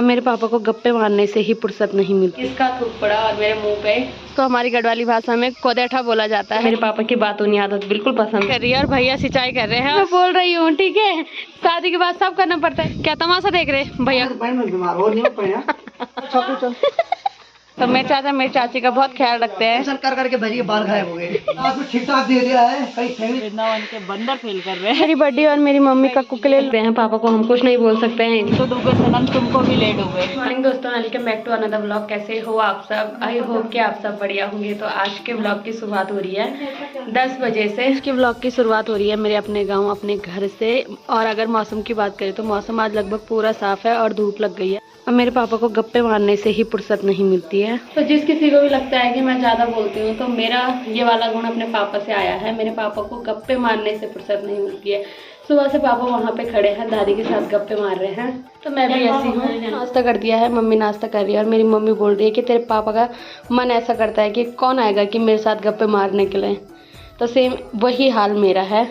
अब मेरे पापा को गप्पे मारने से ही फुर्सत नहीं मिलती। किसका थूक पड़ा और मेरे मुंह पे, तो हमारी गढ़वाली भाषा में कोदेठा बोला जाता है। मेरे पापा की बात उन्हें आदत बिल्कुल पसंद कर रही है और भैया सिंचाई कर रहे हैं। मैं बोल रही हूँ ठीक है, शादी के बाद सब करना पड़ता है। क्या तमाशा देख रहे भैया? तो मेरे चाचा मेरी चाची का बहुत ख्याल रखते हैं। कर करके भैया बाल गायब हो गए। ठीक ठाक दे दिया है, के बंदर फेल कर रहे हैं। मेरी बड्डी और मेरी मम्मी का कुकले लेते हैं। पापा को हम कुछ नहीं बोल सकते हैं। तो दुबे सनम तुमको भी लेट हो गए। मॉर्निंग दोस्तों, welcome back to another vlog. कैसे हो आप सब? आई होप कि आप सब बढ़िया होंगे। तो आज के व्लॉग की शुरुआत हो रही है 10 बजे से। इसके व्लॉग की शुरुआत हो रही है मेरे अपने गाँव, अपने घर से। और अगर मौसम की बात करें तो मौसम आज लगभग पूरा साफ है और धूप लग गई है। अब मेरे पापा को गप्पे मारने से ही फुर्सत नहीं मिलती है। तो जिस किसी को भी लगता है कि मैं ज़्यादा बोलती हूँ तो मेरा ये वाला गुण अपने पापा से आया है। मेरे पापा को गप्पे मारने से फुर्सत नहीं मिलती है। सुबह से पापा वहाँ पे खड़े हैं, दादी के साथ गप्पे मार रहे हैं। तो मैं भी ऐसी हूँ। नाश्ता कर दिया है, मम्मी नाश्ता कर रही है और मेरी मम्मी बोल रही है कि तेरे पापा का मन ऐसा करता है कि कौन आएगा कि मेरे साथ गप्पे मारने के लिए। तो सेम वही हाल मेरा है।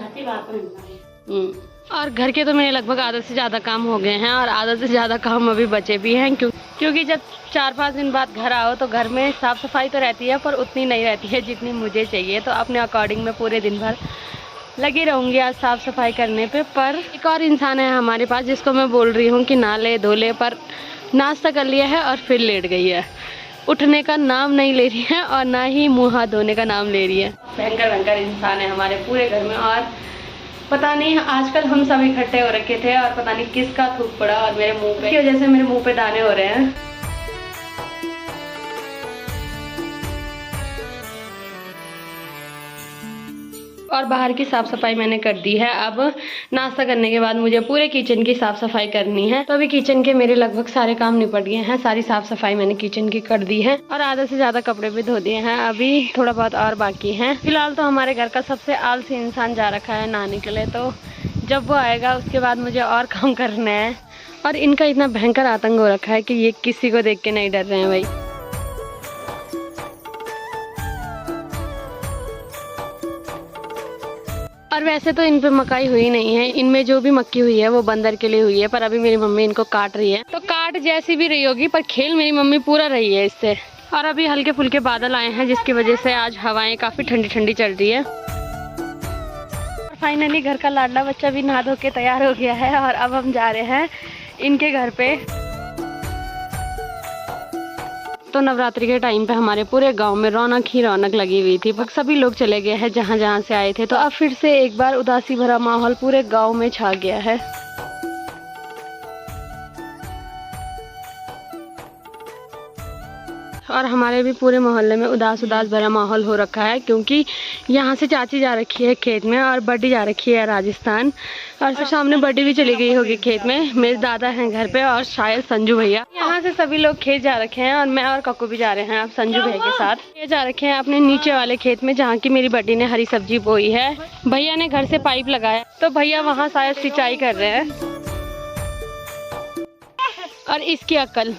और घर के तो मेरे लगभग आधे से ज़्यादा काम हो गए हैं और आधे से ज़्यादा काम अभी बचे भी हैं। क्योंकि जब 4-5 दिन बाद घर आओ तो घर में साफ़ सफाई तो रहती है पर उतनी नहीं रहती है जितनी मुझे चाहिए। तो अपने अकॉर्डिंग मैं पूरे दिन भर लगी रहूँगी आज साफ़ सफाई करने पे। पर एक और इंसान है हमारे पास जिसको मैं बोल रही हूँ कि नाले धोले, पर नाश्ता कर लिया है और फिर लेट गई है। उठने का नाम नहीं ले रही है और ना ही मुँह हाथ धोने का नाम ले रही है। भयंकर इंसान है हमारे पूरे घर में। और पता नहीं आजकल हम सब इकट्ठे हो रखे थे और पता नहीं किसका थूक पड़ा और मेरे मुंह पे, की वजह से मेरे मुंह पे दाने हो रहे हैं। और बाहर की साफ़ सफाई मैंने कर दी है। अब नाश्ता करने के बाद मुझे पूरे किचन की साफ़ सफाई करनी है। तो अभी किचन के मेरे लगभग सारे काम निपट गए हैं। सारी साफ़ सफाई मैंने किचन की कर दी है और आधे से ज़्यादा कपड़े भी धो दिए हैं। अभी थोड़ा बहुत और बाकी है। फिलहाल तो हमारे घर का सबसे आलसी इंसान जा रखा है नहाने के लिए। तो जब वो आएगा उसके बाद मुझे और काम करना है। और इनका इतना भयंकर आतंक हो रखा है कि ये किसी को देख के नहीं डर रहे हैं भाई। और वैसे तो इन पे मकाई हुई नहीं है, इनमें जो भी मक्की हुई है वो बंदर के लिए हुई है। पर अभी मेरी मम्मी इनको काट रही है। तो काट जैसी भी रही होगी पर खेल मेरी मम्मी पूरा रही है इससे। और अभी हल्के फुल्के बादल आए हैं जिसकी वजह से आज हवाएं काफ़ी ठंडी ठंडी चल रही है। और फाइनली घर का लाडला बच्चा भी नहा धो के तैयार हो गया है और अब हम जा रहे हैं इनके घर पे। तो नवरात्रि के टाइम पे हमारे पूरे गांव में रौनक ही रौनक लगी हुई थी। सभी लोग चले गए हैं जहां जहां से आए थे। तो अब फिर से एक बार उदासी भरा माहौल पूरे गांव में छा गया है। और हमारे भी पूरे मोहल्ले में उदास भरा माहौल हो रखा है। क्योंकि यहाँ से चाची जा रखी है खेत में और बड्डी जा रखी है राजस्थान। और फिर सामने बड्डी भी चली गई होगी खेत में। मेरे दादा हैं घर पे और शायद संजू भैया। यहाँ से सभी लोग खेत जा रखे हैं और मैं और कक्कू भी जा रहे हैं अब संजू भैया के साथ। ये जा रखे हैं अपने नीचे वाले खेत में जहाँ की मेरी बड्डी ने हरी सब्जी बोई है। भैया ने घर से पाइप लगाया तो भैया वहाँ शायद सिंचाई कर रहे हैं। और इसकी अक्ल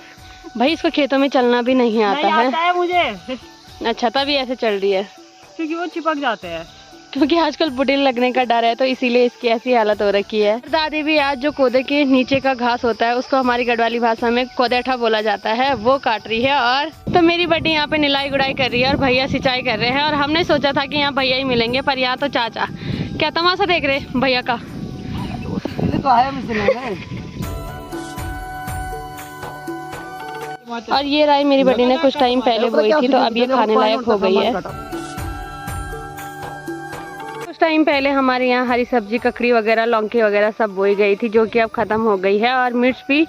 भाई, इसको खेतों में चलना भी नहीं आता है मुझे। अच्छा, तभी ऐसे चल रही है क्योंकि वो चिपक जाते हैं। क्योंकि आजकल बुढ़ी लगने का डर है तो इसीलिए इसकी ऐसी हालत हो रखी है। दादी भी आज जो कोदे के नीचे का घास होता है उसको हमारी गढ़वाली भाषा में कोदेठा बोला जाता है, वो काट रही है। और तो मेरी बड्डी यहाँ पे निलाई गुड़ाई कर रही है और भैया सिंचाई कर रहे हैं। और हमने सोचा था कि यहाँ भैया ही मिलेंगे पर यहाँ तो चाचा। क्या तमाशा देख रहे भैया का? और ये राई मेरी बड्डी ने कुछ टाइम पहले बोई थी तो अब ये खाने लायक हो गई है। कुछ टाइम पहले हमारे यहाँ हरी सब्जी, ककड़ी वगैरह, लौकी वगैरह सब बोई गई थी जो कि अब खत्म हो गई है। और मिर्च भी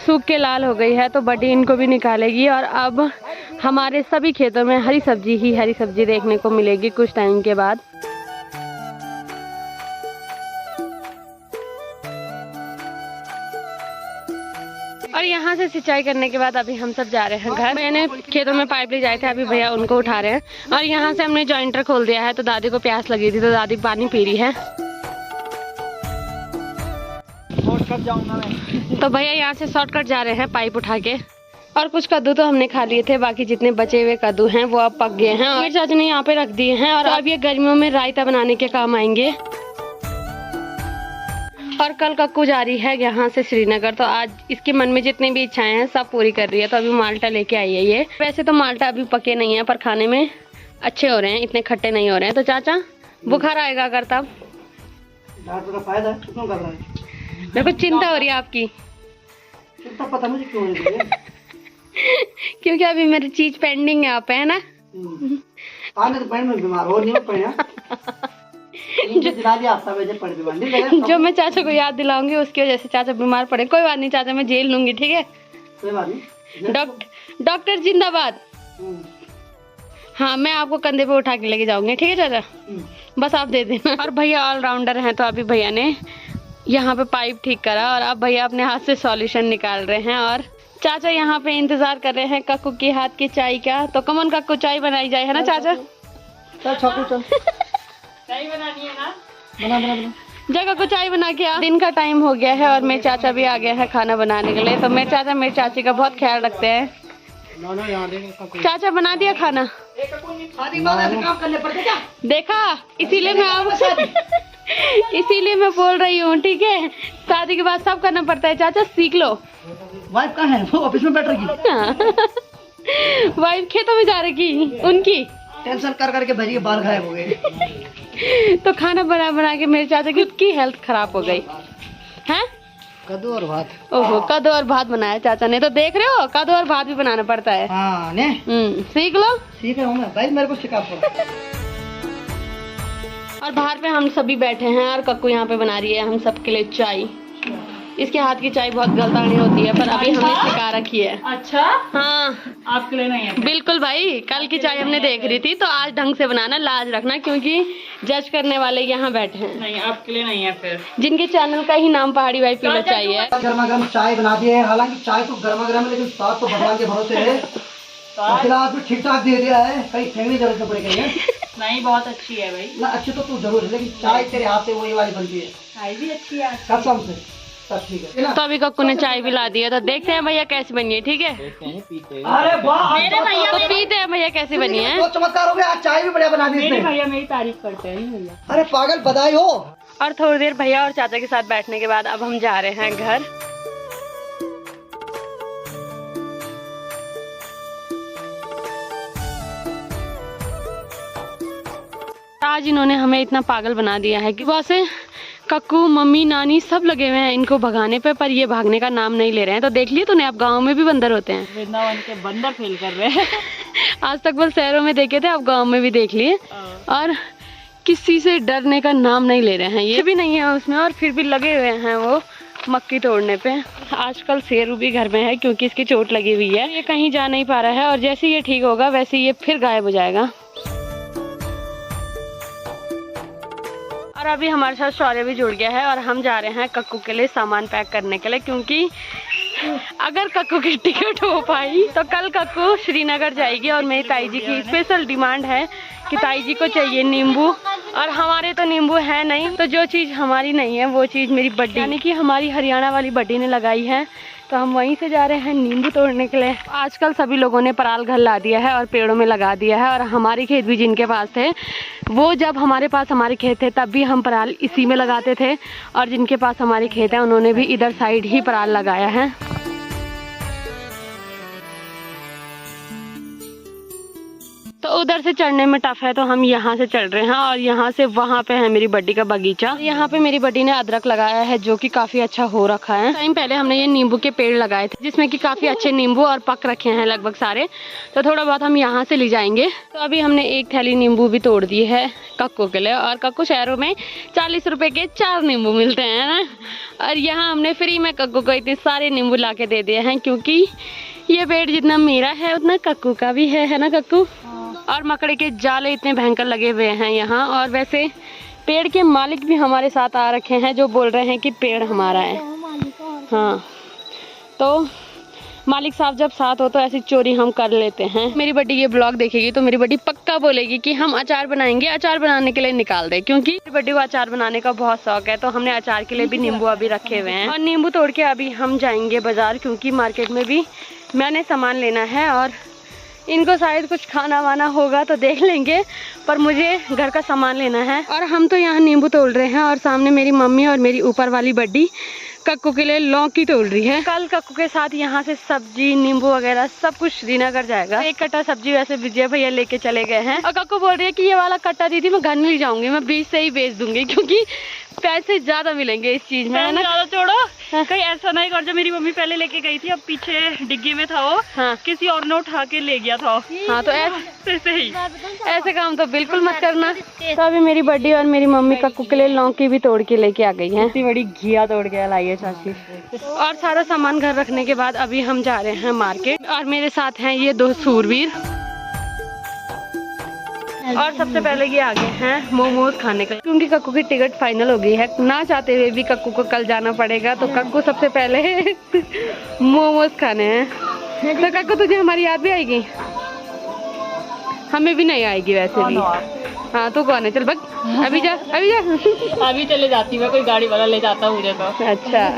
सूख के लाल हो गई है तो बड्डी इनको भी निकालेगी। और अब हमारे सभी खेतों में हरी सब्जी देखने को मिलेगी कुछ टाइम के बाद। और यहाँ से सिंचाई करने के बाद अभी हम सब जा रहे हैं घर। मैंने खेतों में पाइप ले जाए थे, अभी भैया उनको उठा रहे हैं। और यहाँ से हमने जॉइंटर खोल दिया है तो दादी को प्यास लगी थी तो दादी पानी पी रही है। तो भैया यहाँ से शॉर्टकट जा रहे हैं पाइप उठा के। और कुछ कद्दू तो हमने खा लिए थे, बाकी जितने बचे हुए कद्दू हैं वो अब पक गए हैं और चाची ने यहाँ पे रख दिए हैं। और अब ये गर्मियों में रायता बनाने के काम आएंगे। और कल कक्कू जा रही है यहाँ से श्रीनगर, तो आज इसके मन में जितनी भी इच्छाएं हैं सब पूरी कर रही है। तो अभी माल्टा लेके आई है ये। वैसे तो माल्टा अभी पके नहीं है पर खाने में अच्छे हो रहे हैं, इतने खट्टे नहीं हो रहे हैं। तो चाचा बुखार आएगा अगर तब फायदा है, क्यों कर रहा है? मेरे को चिंता हो रही है आपकी। चिंता पता मुझे क्यों हो रही है? क्योंकि अभी मेरी चीज पेंडिंग है आप, है ना? आने तो पैन में बीमार हो नहीं पड़ा। दिला दिया आपका वजह पड़ बीमार। जो मैं चाचा को याद दिलाऊंगी उसकी वजह से चाचा बीमार पड़े। कोई बात नहीं चाचा, मैं जेल लूंगी, ठीक है? कोई बात नहीं। डॉक्टर जिंदाबाद। हाँ, मैं आपको कंधे पे उठा के लेके जाऊंगी, ठीक है चाचा? बस आप दे देना। और भैया ऑलराउंडर हैं, तो अभी भैया ने यहाँ पे पाइप ठीक करा और अब भैया अपने हाथ से सॉल्यूशन निकाल रहे हैं। और चाचा यहाँ पे इंतजार कर रहे हैं कक्कू के हाथ की चाय का। तो कमन कक्कू चाय बनाई जाए, है ना चाचा? चल चाय बनानी है ना? बना जगह को चाय बना के आ। दिन का टाइम हो गया है और मेरे चाचा भी आ गया है खाना बनाने के लिए। तो मेरे चाचा मेरी चाची का बहुत ख्याल रखते हैं। चाचा बना दिया खाना? काम करने पड़ते क्या? देखा, इसीलिए मैं बोल रही हूँ, ठीक है? शादी के बाद सब करना पड़ता है चाचा, सीख लो। वाइफ कहाँ है? वो ऑफिस में बैठ रही। वाइफ खेतों में जा रही उनकी। टेंशन कर करके भैया बाल गायब हो गए। तो खाना बना बना के मेरे चाचा की उसकी हेल्थ खराब हो गई है। कद्दू और भात। ओहो, कद्दू और भात बनाया चाचा ने। तो देख रहे हो, कद्दू और भात भी बनाना पड़ता है। हाँ, ने? सीख लो। सीख रहा हूँ मैं भाई, मेरे को सिखा पड़ा। और बाहर पे हम सभी बैठे हैं और कक्कू यहाँ पे बना रही है हम सबके लिए चाय। इसके हाथ की चाय बहुत गलतानी होती है पर अभी हमने सिखा रखी है। अच्छा? हाँ, आपके लिए नहीं है? बिल्कुल भाई, कल की चाय हमने देख रही थी तो आज ढंग से बनाना, लाज रखना, क्योंकि जज करने वाले यहाँ बैठे हैं। नहीं, आपके लिए नहीं है फिर। जिनके चैनल का ही नाम पहाड़ी भाई पीलो चाय है। गर्मा गर्म चाय बना दी है, हालांकि चाय तो गर्मा गर्म है लेकिन स्वाद तो भगवान के भरोसे है। फिलहाल ठीक ठाक दे दिया है, कहीं फेंकने जरूरत नहीं पड़ेगी। नहीं, बहुत अच्छी है भाई। ना अच्छी तो तू जरूर है लेकिन चाय तेरे हाथ से वही वाली बनती है। चाय भी अच्छी है कसम से। सब ठीक है। तो अभी कक्कू ने चाय भी ला दी है, तो देखते हैं भैया कैसी बनी है, ठीक है? अरे वाह, मेरे भैया तो पीते हैं भैया कैसी बनी है। बहुत चमत्कार हो गया, आज चाय भी बढ़िया बना दी मेरे इसने। भैया मेरी तारीफ करते हैं भैया। अरे पागल, बधाई हो। और थोड़ी देर भैया और चाचा के साथ बैठने के बाद अब हम जा रहे हैं घर। आज इन्होंने हमें इतना पागल बना दिया है कि वैसे कक्कू, मम्मी, नानी सब लगे हुए हैं इनको भगाने पे, पर ये भागने का नाम नहीं ले रहे हैं। तो देख लिए तूने, अब गाँव में भी बंदर होते हैं। वृंदावन के बंदर फेल कर रहे हैं। आज तक बस शहरों में देखे थे, अब गाँव में भी देख लिए। और किसी से डरने का नाम नहीं ले रहे हैं, ये भी नहीं है उसमें, और फिर भी लगे हुए हैं वो मक्की तोड़ने पे। आजकल शेरू भी घर में है क्योंकि इसकी चोट लगी हुई है, ये कहीं जा नहीं पा रहा है। और जैसे ये ठीक होगा वैसे ये फिर गायब हो जाएगा। और अभी हमारे साथ शौर्य भी जुड़ गया है और हम जा रहे हैं कक्कू के लिए सामान पैक करने के लिए, क्योंकि अगर कक्कू की टिकट हो पाई तो कल कक्कू श्रीनगर जाएगी। और मेरी ताई जी की स्पेशल डिमांड है कि ताई जी को चाहिए नींबू, और हमारे तो नींबू है नहीं, तो जो चीज़ हमारी नहीं है वो चीज़ मेरी बड्डी यानी कि हमारी हरियाणा वाली बड्डी ने लगाई है। तो हम वहीं से जा रहे हैं नींबू तोड़ने के लिए। आजकल सभी लोगों ने पराल घर ला दिया है और पेड़ों में लगा दिया है। और हमारे खेत भी जिनके पास थे, वो जब हमारे पास हमारे खेत थे तब भी हम पराल इसी में लगाते थे, और जिनके पास हमारे खेत हैं उन्होंने भी इधर साइड ही पराल लगाया है। तो उधर से चढ़ने में टफ है तो हम यहाँ से चढ़ रहे हैं, और यहाँ से वहाँ पे है मेरी बड्डी का बगीचा। यहाँ पे मेरी बड्डी ने अदरक लगाया है जो कि काफी अच्छा हो रखा है। टाइम पहले हमने ये नींबू के पेड़ लगाए थे जिसमें कि काफी अच्छे नींबू और पक रखे हैं लगभग सारे, तो थोड़ा बहुत हम यहाँ से ले जाएंगे। तो अभी हमने एक थैली नींबू भी तोड़ दी है कक्कू के लिए, और कक्कू शहरों में 40 रुपए के 4 नींबू मिलते हैं ना, और यहाँ हमने फ्री में कक्कू को इतने सारे नींबू ला के दे दिए हैं, क्योंकि ये पेड़ जितना मेरा है उतना कक्कू का भी है ना कक्कू? और मकड़े के जाले इतने भयंकर लगे हुए हैं यहाँ। और वैसे पेड़ के मालिक भी हमारे साथ आ रखे हैं जो बोल रहे हैं कि पेड़ हमारा है। हाँ, तो मालिक साहब जब साथ हो तो ऐसी चोरी हम कर लेते हैं। मेरी बड्डी ये ब्लॉग देखेगी तो मेरी बड्डी पक्का बोलेगी कि हम अचार बनाएंगे, अचार बनाने के लिए निकाल दे, क्योंकि मेरी बड्डी को अचार बनाने का बहुत शौक है। तो हमने अचार के लिए भी नींबू अभी रखे हुए हैं, और नींबू तोड़ के अभी हम जाएंगे बाजार, क्योंकि मार्केट में भी मैंने सामान लेना है। और इनको शायद कुछ खाना वाना होगा तो देख लेंगे, पर मुझे घर का सामान लेना है। और हम तो यहाँ नींबू तोड़ रहे हैं और सामने मेरी मम्मी और मेरी ऊपर वाली बड्डी कक्कू के लिए लौकी तोड़ रही है। कल कक्कू के साथ यहाँ से सब्जी, नींबू वगैरह सब कुछ श्रीनगर जाएगा। एक कट्टा सब्जी वैसे विजय भैया लेके चले गए हैं और कक्कू बोल रही है कि ये वाला कट्टा दीदी मैं घर नहीं जाऊंगी, मैं बीच से ही बेच दूंगी क्योंकि पैसे ज्यादा मिलेंगे इस चीज में, है ना। ज्यादा छोड़ो, कहीं ऐसा नहीं कर जो मेरी मम्मी पहले लेके गई थी, अब पीछे डिग्गी में था वो। हाँ। किसी और ने उठा के ले गया था। हाँ तो ऐसे ही ऐसे काम तो बिल्कुल मत करना। तो अभी मेरी बड्डी और मेरी मम्मी कक्कू के लिए लौकी भी तोड़ के लेके आ गई है। इतनी बड़ी घिया तोड़ के लाई है चाची। और सारा सामान घर रखने के बाद अभी हम जा रहे हैं मार्केट और मेरे साथ हैं ये दो सूरवीर। और सबसे पहले ये आगे हैं मोमोज खाने का, क्योंकि कक्कू की टिकट फाइनल हो गई है। ना चाहते हुए भी कक्कू को कल जाना पड़ेगा, तो कक्कू सबसे पहले मोमोज खाने हैं। तो कक्कू तुझे हमारी याद भी आएगी? हमें भी नहीं आएगी वैसे भी। हाँ तो कौन है, चल बग अभी जा अभी जा। अभी चले जाती मैं, कोई गाड़ी वाला ले जाता मुझे तो। अच्छा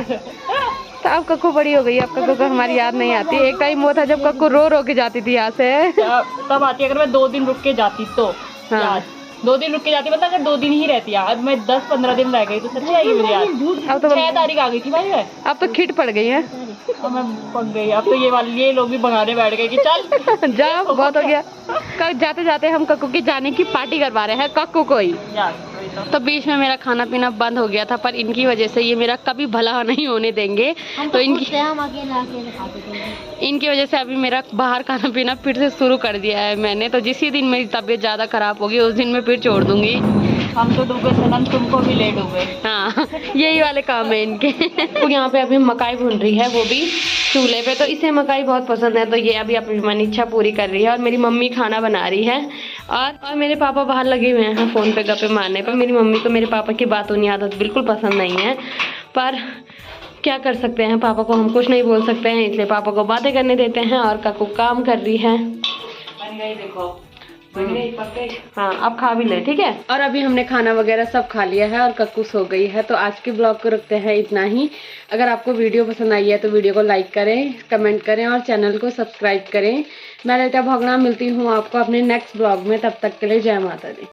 तो अब कक्कू बड़ी हो गई, अब कक्कू को हमारी याद नहीं आती। एक टाइम वो था जब कक्कू रो रो के जाती थी यहाँ से। तब आती, अगर मैं 2 दिन रुक के जाती तो। हाँ। याद 2 दिन रुक के जाती, मतलब अगर 2 दिन ही रहती यार, अब मैं 10-15 दिन रह गई तो सच्ची आएगी मुझे याद। अब तो 6 तारीख आ गई थी भाई मैं। अब तो खिट पड़ गई है। अब मैं पक गई, अब तो ये लोग भी भगाने बैठ गए कि चल जा बहुत हो गया। कल जाते जाते हम कक्कू की जाने की पार्टी करवा रहे हैं कक्कू को ही। तो बीच में मेरा खाना पीना बंद हो गया था, पर इनकी वजह से ये मेरा कभी भला नहीं होने देंगे। तो इनकी वजह से अभी मेरा बाहर खाना पीना फिर से शुरू कर दिया है मैंने। तो जिस दिन मेरी तबीयत ज़्यादा खराब होगी उस दिन मैं फिर छोड़ दूंगी। हम तो डूबे सनम, तुमको भी ले डूबे। हाँ यही वाले काम है इनके। तो यहाँ पे अभी मकाई भून रही है, वो भी चूल्हे पे। तो इसे मकाई बहुत पसंद है, तो ये अभी अपनी मन इच्छा पूरी कर रही है। और मेरी मम्मी खाना बना रही है और मेरे पापा बाहर लगे हुए हैं फ़ोन पे गप्पे मारने पर। मेरी मम्मी को मेरे पापा की बातों की आदत बिल्कुल पसंद नहीं है, पर क्या कर सकते हैं, पापा को हम कुछ नहीं बोल सकते हैं, इसलिए पापा को बातें करने देते हैं। और कक्कू काम कर रही है। देखो हाँ अब खा भी ले, ठीक है। और अभी हमने खाना वगैरह सब खा लिया है और कक्कू सो गई है। तो आज के ब्लॉग को रखते हैं इतना ही। अगर आपको वीडियो पसंद आई है तो वीडियो को लाइक करें, कमेंट करें और चैनल को सब्सक्राइब करें। मैं ललिता भोगना मिलती हूँ आपको अपने नेक्स्ट ब्लॉग में, तब तक के लिए जय माता दी।